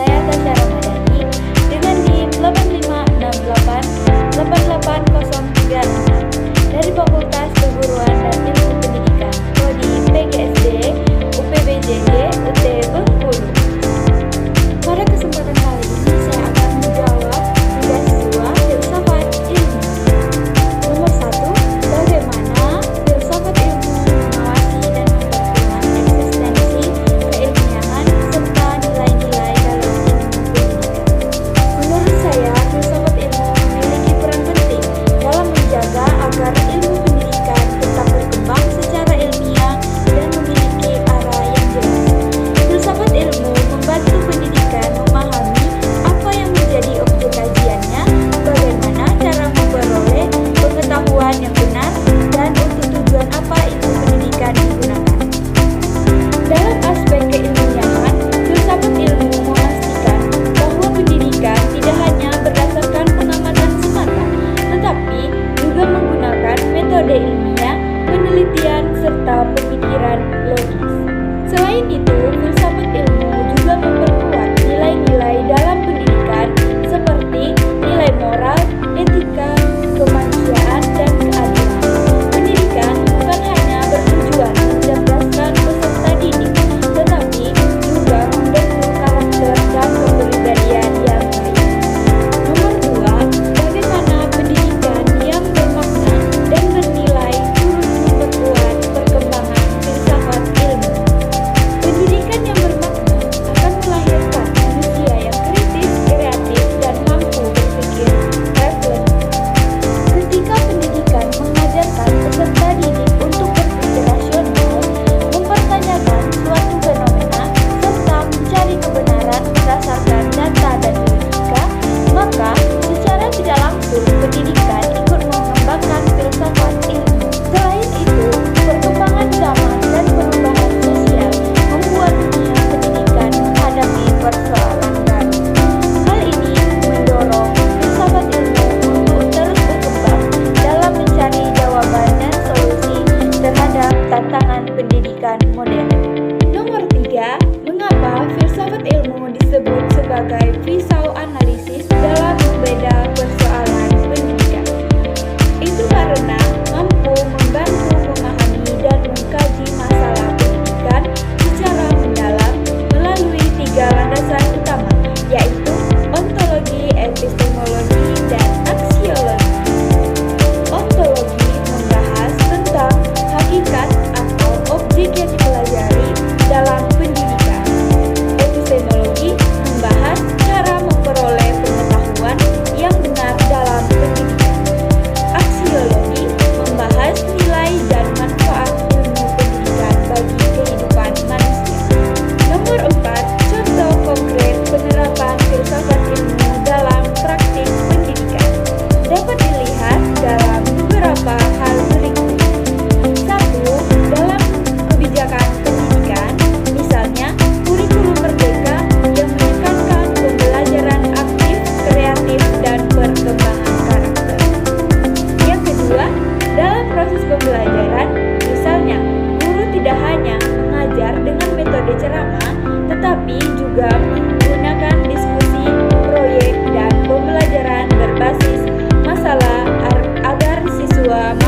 saya Tasya Ramadhani dengan NIM 85688803 dari Fakultas Keguruan dan Ilmu Pendidikan Prodi PGSD UPBJJ UT Bengkulu. Pada kesempatan kali ini saya akan menjawab beasiswa filsafat ilmu. Nomor 1, bagaimana filsafat ilmu mengawasi dan memperkuat eksistensi keilmiahan serta nilai-nilai dalam ilmu pendidikan. Menurut saya, filsafat ilmu memiliki peran penting dalam menjaga agar ilmu pendidikan tetap berkembang secara ilmiah dan memiliki arah yang jelas. Filsafat ilmu membantu pendidikan memahami apa yang menjadi objek kajiannya, bagaimana cara memperoleh pengetahuan yang benar, dan untuk tujuan apa ilmu pendidikan digunakan. Dalam aspek keilmiahan, filsafat ilmu memastikan bahwa pendidikan tidak hanya berdasarkan pengamatan semata, tetapi juga menggunakan metode ilmiah, penelitian, serta pemikiran logis. Selain itu, filsafat ilmu juga memperkuat nilai-nilai dalam pendidikan seperti nilai moral, etika, kemanusiaan, dan keadilan. Pendidikan bukan hanya bertujuan mencerdaskan peserta didik, tetapi juga membentuk karakter dan kepribadian yang baik. Nomor 2, bagaimana pendidikan yang bermakna dan bernilai turut memperkuat perkembangan filsafat ilmu. Pendidikan yang bermakna akan melahirkan manusia yang kritis, kreatif, dan mampu berpikir reflektif. Ketika pendidikan mengajarkan peserta didik untuk berpikir rasional, mempertanyakan suatu fenomena, serta mencari kebenaran berdasarkan data dan logika, maka secara tidak langsung pendidikan ikut mengembangkan filsafat ilmu. Selain itu, perkembangan zaman dan perubahan sosial membuat dunia pendidikan menghadapi persoalan baru. Hal ini mendorong filsafat ilmu untuk terus berkembang dalam mencari jawaban dan solusi terhadap tantangan pendidikan modern. Nomor 3, mengapa filsafat ilmu disebut sebagai pisau analisis dalam membeda persoalan pendidikan? Itu karena mampu membantu memahami dan mengkaji masalah pendidikan secara mendalam melalui 3 landasan utama, yaitu ontologi, epistemologi, dan aksiologi. Ontologi membahas tentang hakikat atau objek yang dipelajari dalam pendidikan. Epistemologi membahas cara memperoleh pengetahuan yang benar dalam pendidikan. Aksiologi membahas nilai dan manfaat ilmu pendidikan bagi kehidupan manusia. Nomor 4, contoh konkret penerapan filsafat ilmu dalam praktik pendidikan dapat dilihat dalam beberapa hal berikut. 1. Dalam kebijakan pendidikan, misalnya kurikulum merdeka yang menekankan pembelajaran aktif, kreatif, dan perkembangan karakter. Yang kedua, dalam proses pembelajaran, misalnya guru tidak hanya mengajar dengan metode ceramah, tetapi juga menggunakan diskusi, proyek, dan pembelajaran berbasis masalah agar siswa